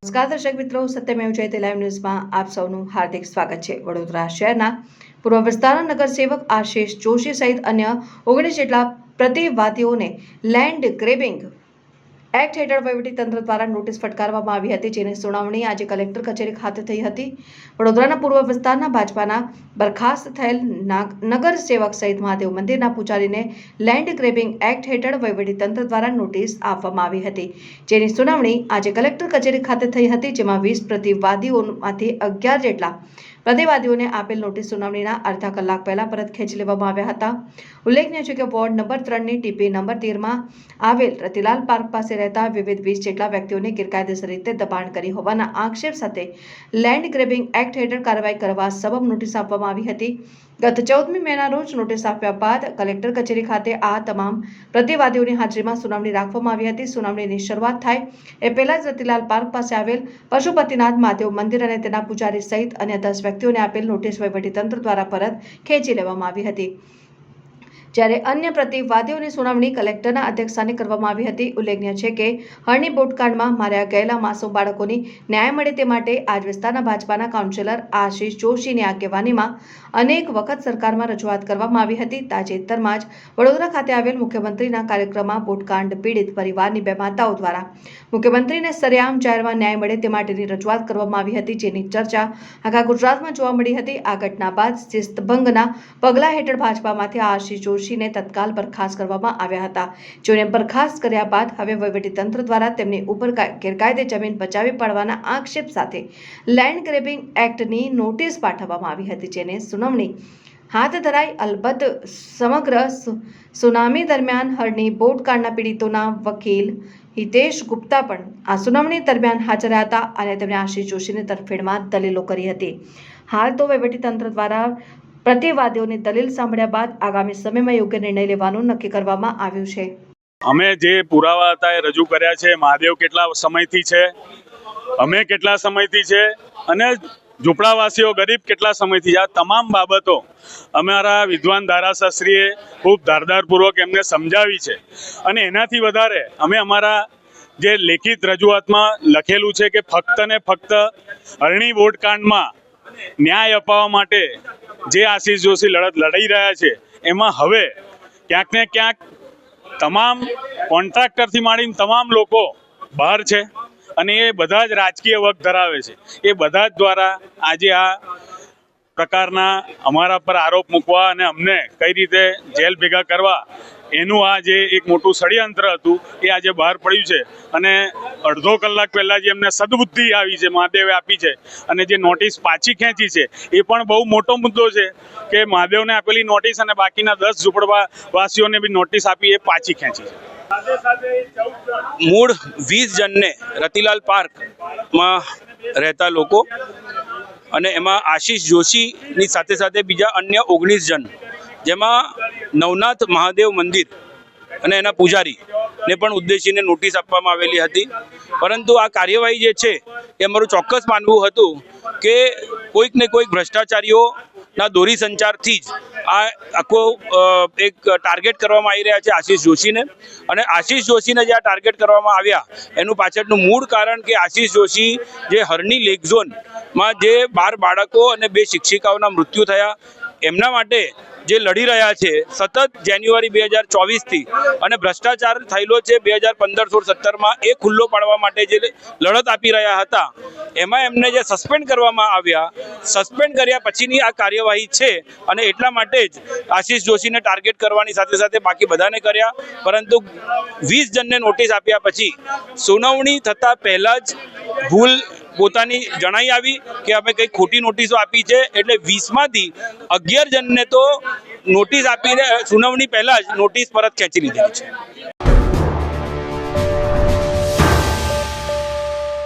નમસ્કાર દર્શક મિત્રો, સત્યમેવ જયતે લાઈવ ન્યૂઝમાં આપ સૌનું હાર્દિક સ્વાગત છે। વડોદરા શહેરના પૂર્વ વિસ્તારના નગરસેવક આશિષ જોશી સહિત અન્ય 19 જેટલા પ્રતિવાદીઓને લેન્ડ ગ્રેબિંગ એક્ટ હેઠળ વહીવટીતંત્ર દ્વારા નોટિસ ફટકારવામાં આવી હતી, જેની સુનાવણી આજે કલેક્ટર કચેરી ખાતે થઈ હતી। વડોદરાના પૂર્વ વિસ્તારના ભાજપાના બરખાસ્ત થયેલ નગરસેવક સહિત મહાદેવ મંદિરના પૂજારીને લેન્ડ ગ્રેબિંગ એક્ટ હેઠળ વહીવટીતંત્ર દ્વારા નોટિસ આપવામાં આવી હતી, જેની સુનાવણી આજે કલેક્ટર કચેરી ખાતે થઈ હતી, જેમાં 20 પ્રતિવાદીઓમાંથી 11 જેટલા પ્રતિવાદીઓને આપેલ નોટિસ સુનાવણીના અડધા કલાક પહેલા પરત ખેંચી લેવામાં આવ્યા હતા। ઉલ્લેખનીય છે કે વોર્ડ નંબર 3ની ટીપી નંબર 13માં આવેલ રતિલાલ પાર્ક પાસે રહેતા વિવિધ 20 જેટલા વ્યક્તિઓને ગેરકાયદેસર રીતે દબાણ કરી હોવાના આક્ષેપ સાથે લેન્ડ ગ્રેબિંગ એક્ટ હેઠળ કાર્યવાહી કરવા સબબ નોટિસ આપવામાં આવી હતી। ગત 14મી મેના રોજ નોટિસ આપ્યા બાદ કલેક્ટર કચેરી ખાતે આ તમામ પ્રતિવાદીઓની હાજરીમાં સુનાવણી રાખવામાં આવી હતી। સુનાવણીની શરૂઆત થાય એ પહેલા જ રતિલાલ પાર્ક પાસે આવેલ પશુપતિનાથ મહાદેવ મંદિર અને તેના પૂજારી સહિત અન્ય 10 વ્યક્તિઓને આપેલ નોટિસ વહીવટીતંત્ર દ્વારા પરત ખેંચી લેવામાં આવી હતી, જ્યારે અન્ય પ્રતિવાદીઓની સુનાવણી કલેક્ટરના અધ્યક્ષસ્થાને કરવામાં આવી હતી। ઉલ્લેખનીય છે કે હરણી બોટકાંડમાં માર્યા ગયેલા માસૂમ બાળકોની ન્યાય મળે તે માટે આજ વિસ્તારના ભાજપાના કાઉન્સિલર આશિષ જોશીની આગેવાનીમાં અનેક વખત સરકારમાં રજૂઆત કરવામાં આવી હતી। તાજેતરમાં જ વડોદરા ખાતે આવેલ મુખ્યમંત્રીના કાર્યક્રમમાં બોટકાંડ પીડિત પરિવારની 2 માતાઓ દ્વારા મુખ્યમંત્રીને સરેઆમ જાહેરમાં ન્યાય મળે તે માટેની રજૂઆત કરવામાં આવી હતી, જેની ચર્ચા આખા ગુજરાતમાં જોવા મળી હતી। આ ઘટના બાદ શિસ્તભંગના પગલા હેઠળ ભાજપામાંથી આશિષ જોશીને તત્કાલ બરખાસ્ત કરવામાં આવ્યા હતા, જેઓને બરખાસ્ત કર્યા બાદ હવે વહીવટીતંત્ર દ્વારા તેમની ઉપર ગેરકાયદે જમીન બચાવી પાડવાના આક્ષેપ સાથે લેન્ડ ગ્રેબિંગ એક્ટની નોટિસ પાઠવવામાં આવી હતી, જેને સુનાવણી હાથ ધરાઈ। અલબત્ત સમગ્ર સુનાવણી દરમિયાન હરણી બોટકાંડના પીડિતોના વકીલ હિતેશ ગુપ્તા પણ આ સુનાવણી દરમિયાન હાજર હતા અને તેમણે આશિષ જોશીની તરફેણમાં દલીલો કરી હતી। હાલ તો વહીવટીતંત્ર દ્વારા પ્રતિવાદીઓની દલીલ સાંભળ્યા બાદ આગામી સમયમાં યોગ્ય નિર્ણય લેવાનું નક્કી કરવામાં આવ્યું છે। અમે જે પુરાવા હતા એ રજૂ કર્યા છે। મહાદેવ કેટલા સમયથી છે, અમે કેટલા સમયથી છે અને ઝૂંપડાવાસીઓ ગરીબ કેટલા સમયથી છે, આ તમામ બાબતો અમારા વિદ્વાન ધારાશાસ્ત્રીએ ખૂબ ધારદારપૂર્વક એમને સમજાવી છે। અને એનાથી વધારે અમે અમારા જે લેખિત રજૂઆતમાં લખેલું છે કે ફક્ત ને ફક્ત હરણી બોટકાંડમાં ન્યાય અપાવવા માટે જે આશિષ જોશી લડત લડી રહ્યા છે, એમાં હવે ક્યાંક ને ક્યાંક તમામ કોન્ટ્રાક્ટરથી માંડીને તમામ લોકો બહાર છે અને એ બધા જ રાજકીય વગ ધરાવે છે। એ બધા જ દ્વારા આજે આ પ્રકારના અમારા પર આરોપ મૂકવા અને અમને કઈ રીતે જેલ ભેગા કરવા એનું આ જે એક મોટું ષડયંત્ર હતું એ આજે બહાર પડ્યું છે। અને અડધો કલાક પહેલાં જે એમને સદબુદ્ધિ આવી છે, મહાદેવે આપી છે, અને જે નોટિસ પાછી ખેંચી છે એ પણ બહુ મોટો મુદ્દો છે કે મહાદેવને આપેલી નોટિસ અને બાકીના 10 ઝૂંપડવાસીઓને બી નોટિસ આપી એ પાછી ખેંચી છે। મૂળ 20 જણને રતિલાલ પાર્કમાં રહેતા લોકો અને એમાં આશિષ જોશીની સાથે સાથે બીજા અન્ય 19 જણ, જેમાં નવનાથ મહાદેવ મંદિર અને એના પૂજારીને પણ ઉદ્દેશીને નોટિસ આપવામાં આવેલી હતી। પરંતુ આ કાર્યવાહી જે છે એ અમારું ચોક્કસ માનવું હતું કે કોઈક ને કોઈક ભ્રષ્ટાચારીઓના દોરી સંચારથી જ આ આખો એક ટાર્ગેટ કરવામાં આવી રહ્યા છે આશિષ જોશીને। અને આશિષ જોશીને જે આ ટાર્ગેટ કરવામાં આવ્યા એનું પાછળનું મૂળ કારણ કે આશિષ જોશી જે હરણી લેક ઝોનમાં જે 12 બાળકો અને 2 શિક્ષિકાઓના મૃત્યુ થયા એમના માટે જે લડી રહ્યા છે સતત જાન્યુઆરી 2024થી, અને ભ્રષ્ટાચાર થયેલો છે 2015-16-17માં એ ખુલ્લો પાડવા માટે જે લડત આપી રહ્યા હતા, એમાં એમને જે સસ્પેન્ડ કરવામાં આવ્યા, સસ્પેન્ડ કર્યા પછીની આ કાર્યવાહી છે। અને એટલા માટે જ આશિષ જોશીને ટાર્ગેટ કરવાની સાથે સાથે બાકી બધાને કર્યા। પરંતુ 20 જણને નોટિસ આપ્યા પછી સુનાવણી થતાં પહેલાં જ ભૂલ પોતાની જણાઈ આવી કે અમે કંઈક ખોટી નોટિસો આપી છે, એટલે 20માંથી 11 જણને તો નોટિસ આપીને સુનાવણી પહેલાં જ નોટિસ પરત ખેંચી લીધી છે।